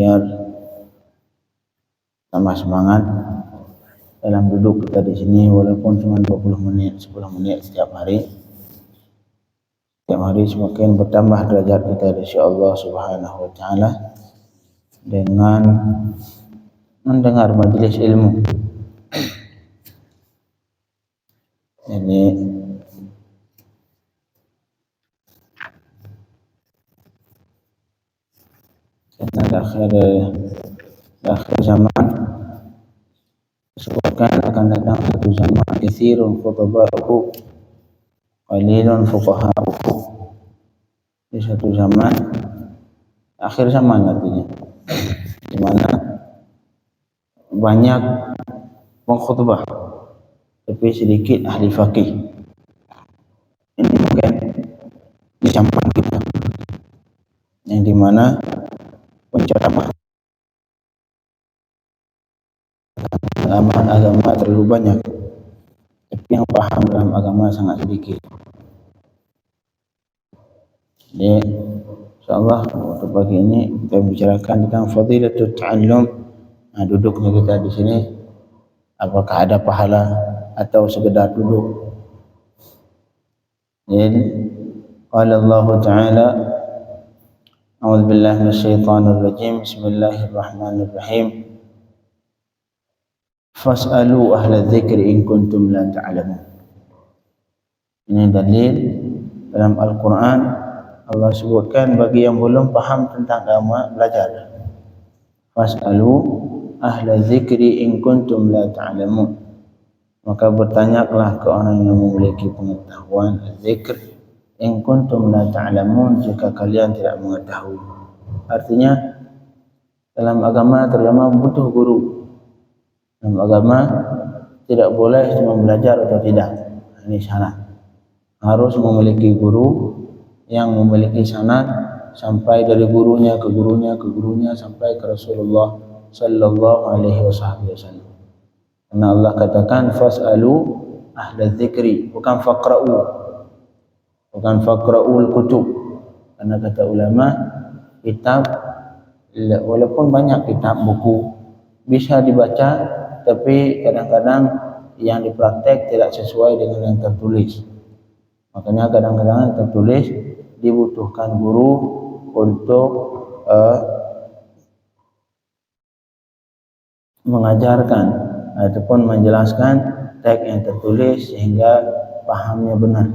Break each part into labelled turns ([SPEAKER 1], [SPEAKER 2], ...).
[SPEAKER 1] biar tambah semangat dalam duduk kita di sini, walaupun cuma 20 menit, 10 menit setiap hari. Setiap hari semakin bertambah derajat kita di sisi Allah Subhanahu wa taala dengan mendengar majelis ilmu. Jadi kita akhir zaman, disebutkan akan datang satu zaman katsirun khutaba'uhu qalilun fuqaha'uhu. Di satu zaman, akhir zaman artinya, di mana banyak pengkhutbah tapi sedikit ahli fakih. Ini mungkin di zaman kita, yang dimana penceramah agama terlalu banyak, tapi yang paham dalam agama sangat sedikit. Jadi insyaallah untuk pagi ini kita bicarakan tentang fadilatut ta'allum. Nah, duduknya kita di sini, apakah ada pahala atau sekedar duduk? Jadi qala Allah Ta'ala, a'udzu billahi minasyaitonir rajim, bismillahirrahmanirrahim, fas'alu ahla dzikri in kuntum la ta'lamun. Ini dalil dalam Al-Quran. Allah sebutkan bagi yang belum paham tentang agama, belajar. Fas'alu ahla dzikri in kuntum la ta'lamun. Maka bertanyalah ke orang yang memiliki pengetahuan, dzikr, in kuntum la ta'lamun, jika kalian tidak mengetahui. Artinya dalam agama terutama butuh guru. Dalam agama tidak boleh cuma belajar atau tidak. Ini syarat. Harus memiliki guru yang memiliki sanad sampai dari gurunya ke gurunya ke gurunya sampai ke Rasulullah sallallahu alaihi wasallam. Karena Allah katakan fas'alu ahla dzikri, bukan faqra'u, bukan faqra'ul kutub. Karena kata ulama, kitab walaupun banyak kitab buku bisa dibaca, tapi kadang-kadang yang dipraktek tidak sesuai dengan yang tertulis. Makanya kadang-kadang yang tertulis dibutuhkan guru untuk mengajarkan ataupun menjelaskan teks yang tertulis sehingga pahamnya benar.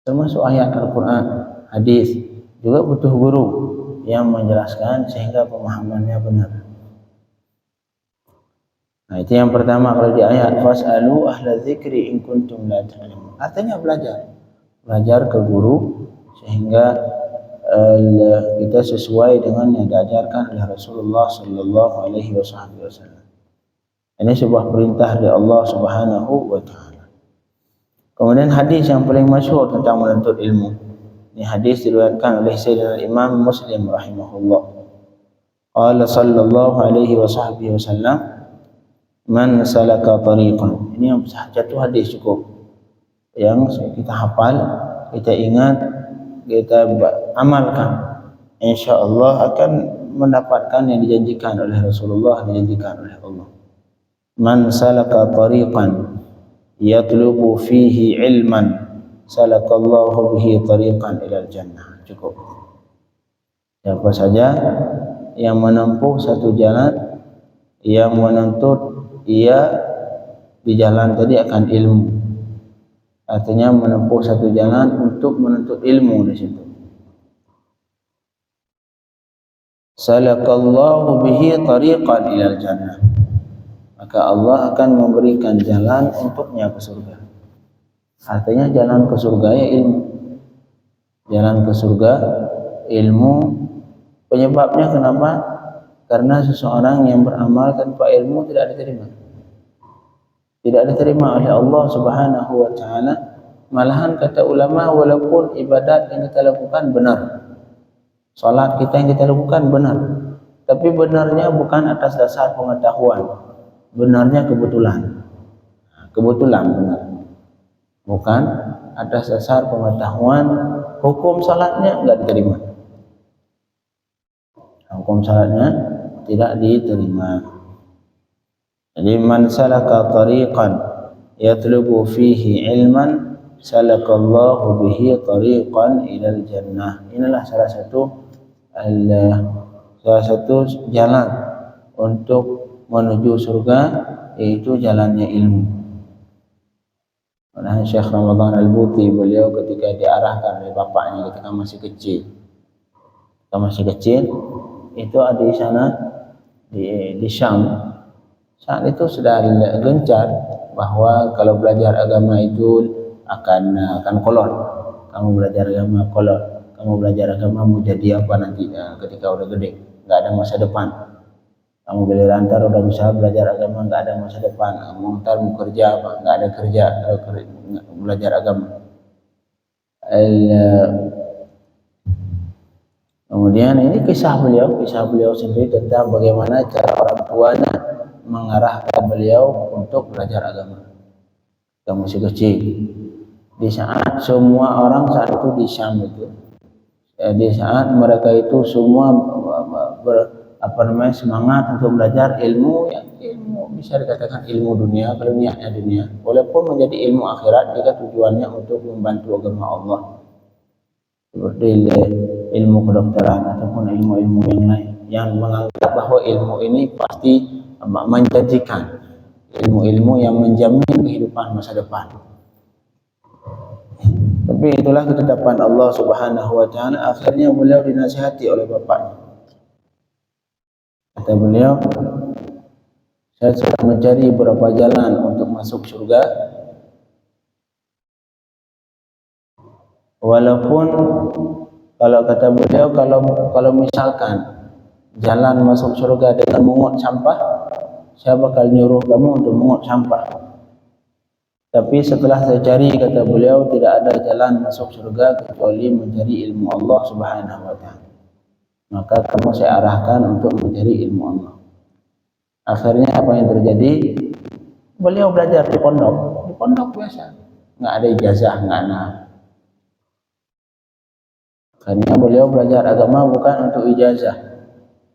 [SPEAKER 1] Termasuk ayat Al-Quran, hadis juga butuh guru yang menjelaskan sehingga pemahamannya benar. Nah, itu yang pertama kalau di ayat fas'alu ahla dzikri in kuntum la ta'lamun. Artinya belajar ke guru sehingga kita sesuai dengan yang diajarkan oleh Rasulullah sallallahu alaihi wasallam. Ini sebuah perintah dari Allah Subhanahu wa taala. Kemudian hadis yang paling masyhur tentang menuntut ilmu. Ini hadis diriwayatkan oleh Sayyidina Imam Muslim rahimahullah. Qala sallallahu alaihi wasallam, man salaka tariqan. Ini yang satu hadis cukup, yang kita hafal, kita ingat, kita amalkan, insyaallah akan mendapatkan yang dijanjikan oleh Rasulullah, dijanjikan oleh Allah. Man salaka tariqan yatlubu fihi ilman salakallahu bihi tariqan ilal jannah. Cukup. Siapa saja yang menempuh satu jalan, yang menuntut ia di jalan tadi akan ilmu. Artinya menempuh satu jalan untuk menuntut ilmu di situ. Salakallahu bihi tariqan ilal jannah. Maka Allah akan memberikan jalan untuknya ke surga. Artinya jalan ke surga ya ilmu. Jalan ke surga ilmu. Penyebabnya kenapa? Karena seseorang yang beramal tanpa ilmu tidak diterima. Tidak diterima oleh Allah Subhanahu wa taala. Malahan kata ulama, walaupun ibadat yang kita lakukan benar, salat kita yang kita lakukan benar, tapi benarnya bukan atas dasar pengetahuan, benarnya kebetulan. Kebetulan benar. Bukan atas dasar pengetahuan, hukum salatnya enggak diterima. hukum salatnya tidak diterima. Jadi man salaka tariqan yatlubu fihi ilman salakallahu bihi tariqan ilal jannah. Inilah salah satu jalan untuk menuju surga, yaitu jalannya ilmu. Nah, Syekh Ramadan Al-Buti, beliau ketika diarahkan oleh bapaknya ketika masih kecil, itu ada di sana di Syam. Saat itu sudah gencar bahwa kalau belajar agama itu akan kolot. Kamu belajar agama kolot. Kamu belajar agama mau jadi apa nanti ketika udah gede? Nggak ada masa depan. Kamu beli lantar udah bisa belajar agama, nggak ada masa depan. Kamu ntar mau kerja apa? Nggak ada kerja belajar agama. Kemudian ini kisah beliau sendiri tentang bagaimana cara orang tuanya mengarahkan beliau untuk belajar agama. Kamu masih kecil. Di saat semua orang saat itu di Syam itu, di saat mereka itu semua semangat untuk belajar ilmu bisa dikatakan ilmu dunia, kalau niatnya dunia, walaupun menjadi ilmu akhirat jika tujuannya untuk membantu agama Allah, seperti ilmu kedokteran ataupun ilmu-ilmu yang lain yang menganggap bahwa ilmu ini pasti menjanjikan, ilmu-ilmu yang menjamin kehidupan masa depan. Tapi itulah ketetapan Allah Subhanahu wa taala. Akhirnya beliau dinasihati oleh bapaknya. Kata beliau, saya sedang mencari beberapa jalan untuk masuk surga, walaupun kata beliau kalau misalkan jalan masuk surga dengan mengut sampah, saya bakal nyuruh kamu untuk mengut sampah. Tapi setelah saya cari, kata beliau, tidak ada jalan masuk surga kecuali mencari ilmu Allah Subhanahu wa taala. Maka kamu saya arahkan untuk mencari ilmu Allah. Akhirnya apa yang terjadi? Beliau belajar di pondok biasa, nggak ada ijazah, nggak ada. Karena beliau belajar agama bukan untuk ijazah,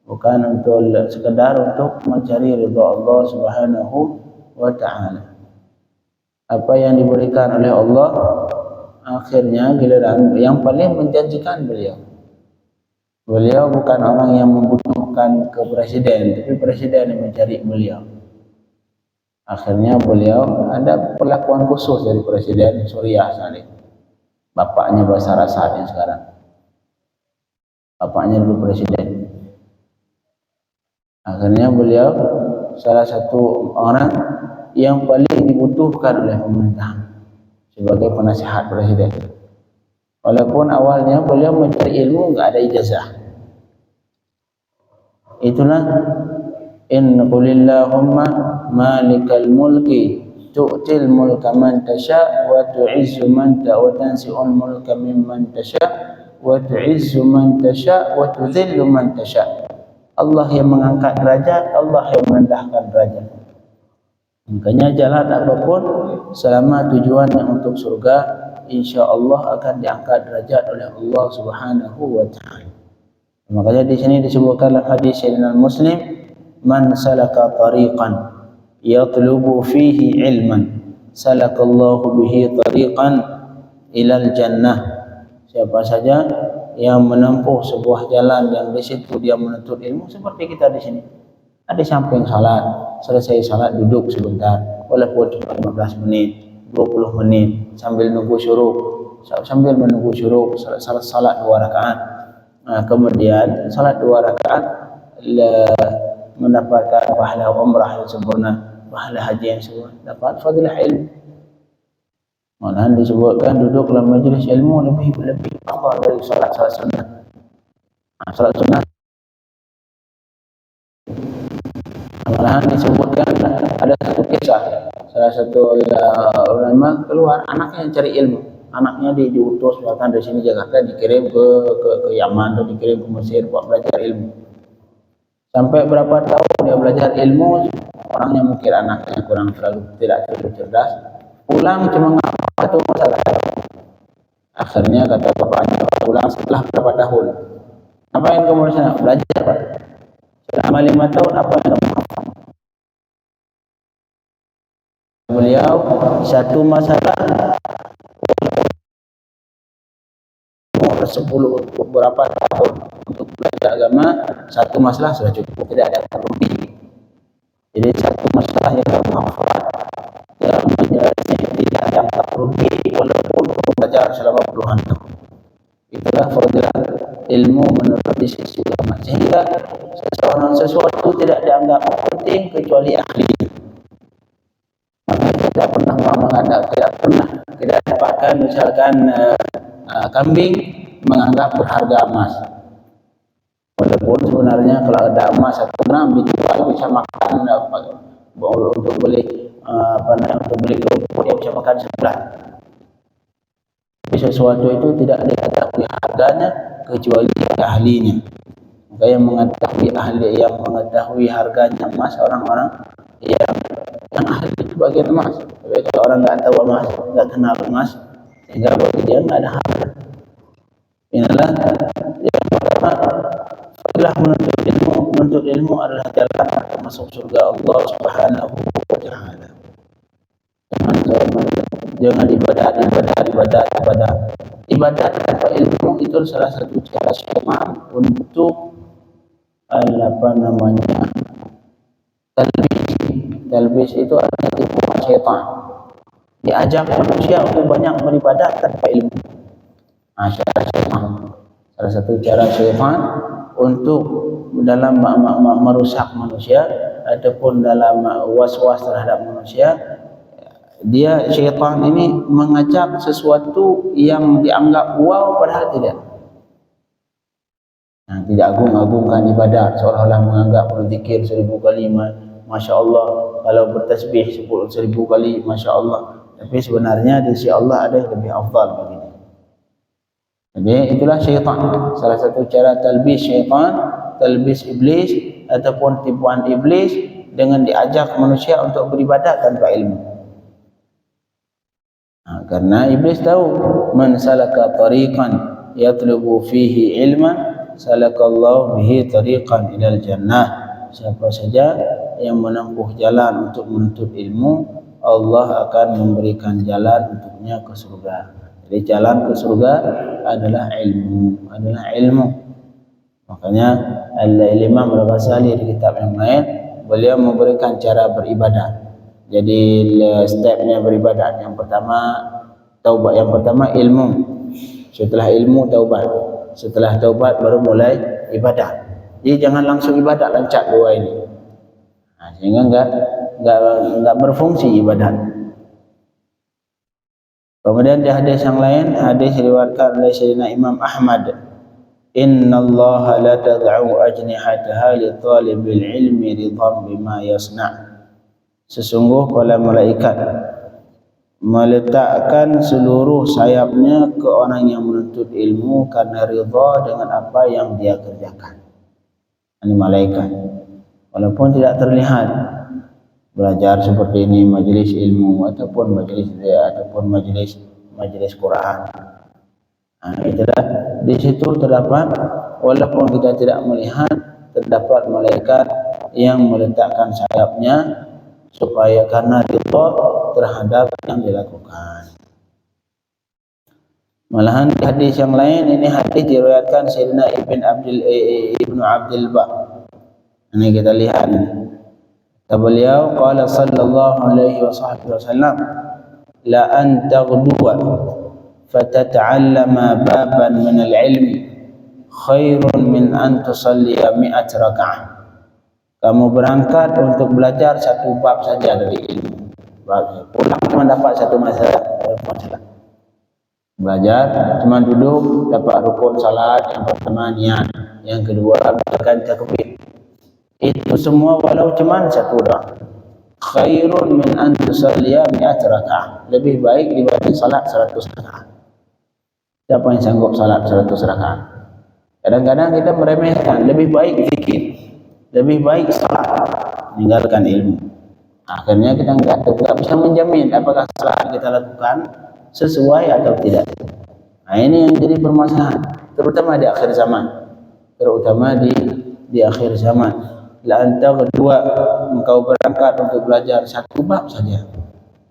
[SPEAKER 1] bukan untuk sekedar untuk mencari ridha Allah Subhanahu wa taala. Apa yang diberikan oleh Allah akhirnya giliran yang paling menjanjikan beliau. Beliau bukan orang yang membutuhkan ke presiden, tapi presiden yang mencari beliau. Akhirnya beliau ada perlakuan khusus dari Presiden Suriah saat itu. Bapaknya Bashar Assad yang sekarang. Bapaknya dulu presiden. Akhirnya beliau salah satu orang yang paling dibutuhkan oleh pemerintahan sebagai penasihat presiden. Walaupun awalnya beliau mencari ilmu nggak ada ijazah. Itulah in qulillahumma malikal mulki tu'til mulka man tasha wa tu'izzu man tasha wa tanzi'ul mulka mimman tasha wa tu'izzu man tasha wa tudhillu man tasha. Allah yang mengangkat derajat, Allah yang merendahkan derajat. Makanya jalan apapun selama tujuannya untuk surga, insya-Allah akan diangkat derajat oleh Allah Subhanahu wa taala. Makanya di sini disebutkan dalam hadis Sayyidina Muslim, man salaka tariqan yatlubu fihi ilman salakallahu bihi tariqan ilal jannah. Siapa saja yang menempuh sebuah jalan yang di situ dia menuntut ilmu, seperti kita di sini. Ada samping salat, selesai salat duduk sebentar, walaupun cuma 15 menit, 20 menit sambil nunggu syuruk, sambil menunggu syuruk salat 2 rakaat. Kemudian salat 2 rakaat mendapatkan pahala umrah yang sempurna, pahala haji yang sempurna, dapat fadilah ilmu. Malahan disebutkan duduk dalam majlis ilmu lebih afdal dari salat sunnah. Salat sunnah malahan disebutkan ada satu kisah, salah satu ulama keluar, anaknya yang cari ilmu. Anaknya diutus bahkan dari sini Jakarta dikirim ke Yaman atau dikirim ke Mesir buat belajar ilmu. Sampai berapa tahun dia belajar ilmu, orangnya mungkin anaknya tidak terlalu cerdas, pulang cuma ngapa itu masalah. Akhirnya kata bapaknya, pulang setelah berapa tahun, Apa yang kamu lakukan? Belajar, Pak. Selama 5 tahun apa yang kamu hafal? Beliau satu masalah 10 beberapa tahun untuk belajar agama, satu masalah sudah cukup, tidak ada lebih. Jadi satu masalah yang kamu hafal dalam menjelasnya tidak ada lebih, walaupun belajar selama puluhan tahun. Itulah fadilah ilmu menurut sisi ulama, sehingga sesuatu tidak dianggap penting kecuali ahli. Maka tidak pernah menganggap, tidak dapatkan misalkan kambing menganggap berharga emas. Walaupun sebenarnya kalau ada emas 1 gram dijual bisa makan untuk beli untuk beli kerupuk dia bisa makan sebulan. Tapi sesuatu itu tidak diketahui harganya kecuali ahlinya. Maka yang mengetahui harganya emas orang-orang yang ahli itu bagian emas. Tapi kalau orang nggak tahu emas, nggak kenal emas, sehingga bagi dia nggak ada harga. Inilah yang pertama, fadilah menuntut ilmu adalah jalan masuk surga Allah Subhanahu wa taala. Jangan ibadat tanpa ilmu itu salah satu cara syaitan untuk talbis itu adalah tipuan syaitan. Diajak manusia untuk banyak beribadat tanpa ilmu. Salah satu cara syaitan untuk dalam merusak manusia ataupun dalam was-was terhadap manusia, dia syaitan ini mengajak sesuatu yang dianggap wow padahal tidak. Tidak agung-agungkan ibadat, seolah-olah menganggap berzikir 1000 kali Masya Allah, kalau bertasbih 1000 kali Masya Allah. Tapi sebenarnya di sisi Allah ada yang lebih afdal baginya. Jadi itulah syaitan. Salah satu cara talbis syaitan, talbis iblis ataupun tipuan iblis dengan diajak manusia untuk beribadat tanpa ilmu. Karena iblis tahu, man salaka tariqan yatlubu fihi ilman salakallahu bihi tariqan ilal jannah. Siapa saja yang menempuh jalan untuk menuntut ilmu, Allah akan memberikan jalan untuknya ke surga. Jadi jalan ke surga adalah ilmu, Makanya Al-Imam Al-Ghazali di kitab yang lain, beliau memberikan cara beribadah. Jadi stepnya beribadat. Yang pertama taubat, yang pertama ilmu. Setelah ilmu taubat. Setelah taubat baru mulai ibadah. Jadi jangan langsung ibadat lancat dua ini. Sehingga enggak berfungsi ibadat. Kemudian di hadis yang lain, hadis diriwayatkan oleh Sayyidina Imam Ahmad, innallaha la tad'u ajnihataha li talibil ilmi ridhan bima yasna'. Sesungguh para malaikat meletakkan seluruh sayapnya ke orang yang menuntut ilmu karena ridha dengan apa yang dia kerjakan. Ini malaikat, walaupun tidak terlihat belajar seperti ini, majelis ilmu ataupun majelis Quran. Itulah di situ terdapat, walaupun kita tidak melihat, terdapat malaikat yang meletakkan sayapnya supaya karena ridha terhadap yang dilakukan. Malahan di hadis yang lain, ini hadis diriwayatkan Sayyidina Ibnu Abdul Bar. Ini kita lihat. Kata beliau, qala sallallahu alaihi wasallam, la an taghduwa fatata'allama baban min al-ilmi khairun min an tusalliya 100 raka'ah. Kamu berangkat untuk belajar satu bab saja dari ilmu. Pulang cuma dapat satu masalah. Belajar cuma duduk dapat rukun salat, yang pertama niat, yang kedua mengerjakan takbir. Itu semua walau cuma satu doang. Khairun min an tusalliya 100 raka'ah. Lebih baik dibanding salat 100 rakaat. Siapa yang sanggup salat 100 rakaat? Kadang-kadang kita meremehkan, lebih baik zikir, lebih baik salat, meninggalkan ilmu. Akhirnya kita enggak bisa menjamin apakah salat kita lakukan sesuai atau tidak. Ini yang jadi permasalahan, terutama di akhir zaman. terutama di akhir zaman. La anta kedua engkau berangkat untuk belajar satu bab saja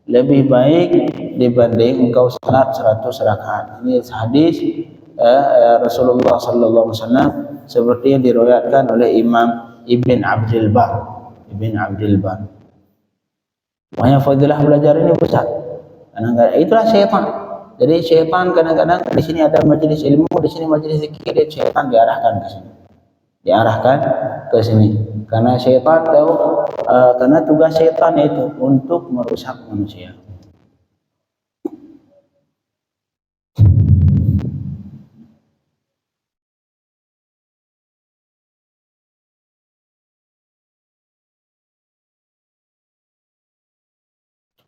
[SPEAKER 1] lebih baik dibanding engkau salat 100 rakaat. Ini hadis Rasulullah sallallahu alaihi wasallam seperti yang diriwayatkan oleh Imam Ibn Abdul Bar. Ibn Abdul Bar. Makanya fadilah belajar ini besar. Kadang-kadang itulah syaitan. Jadi syaitan kadang-kadang di sini ada majelis ilmu, di sini majelis zikir, syaitan diarahkan ke sini. Diarahkan ke sini. Karena syaitan tahu, karena tugas syaitan itu untuk merusak manusia.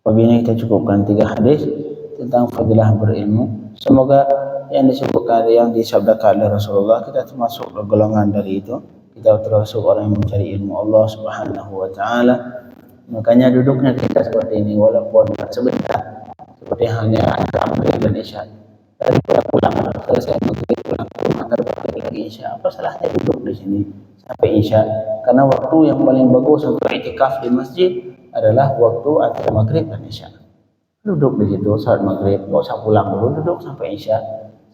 [SPEAKER 1] Pagi ini kita cukupkan 3 hadis tentang fadilah berilmu. Semoga yang disebutkan, yang disabdakan oleh Rasulullah, kita termasuk golongan dari itu. Kita termasuk orang yang mencari ilmu Allah Subhanahu wa taala. Makanya duduknya kita seperti ini walaupun sebentar, seperti hanya antara maghrib dan isya. Daripada pulang selesai maghrib pulang ke rumah terbalik lagi isya, apa salahnya duduk di sini sampai isya? Karena waktu yang paling bagus untuk i'tikaf di masjid adalah waktu antara maghrib dan isya. Duduk di situ saat maghrib, nggak usah pulang dulu, duduk sampai isya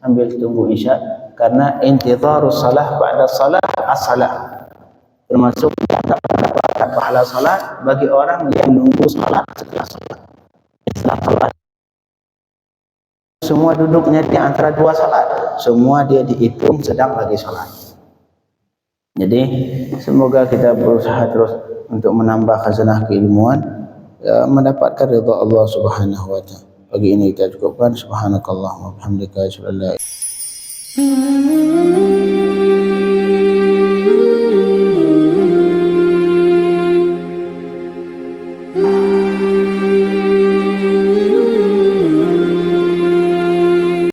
[SPEAKER 1] sambil tunggu isya. Karena intizarus salah ba'da salah as-salah, termasuk pahala salat bagi orang yang menunggu salat setelah salat. Setelah salat semua duduknya di antara 2 salat, semua dia dihitung sedang lagi salat. Jadi semoga kita berusaha terus untuk menambah khazanah keilmuan, mendapatkan ridha Allah Subhanahu wa taala. Pagi ini kita cukupkan. Subhanakallahumma wa bihamdika asyhadu an la ilaha illa anta astaghfiruka wa atubu ilaik.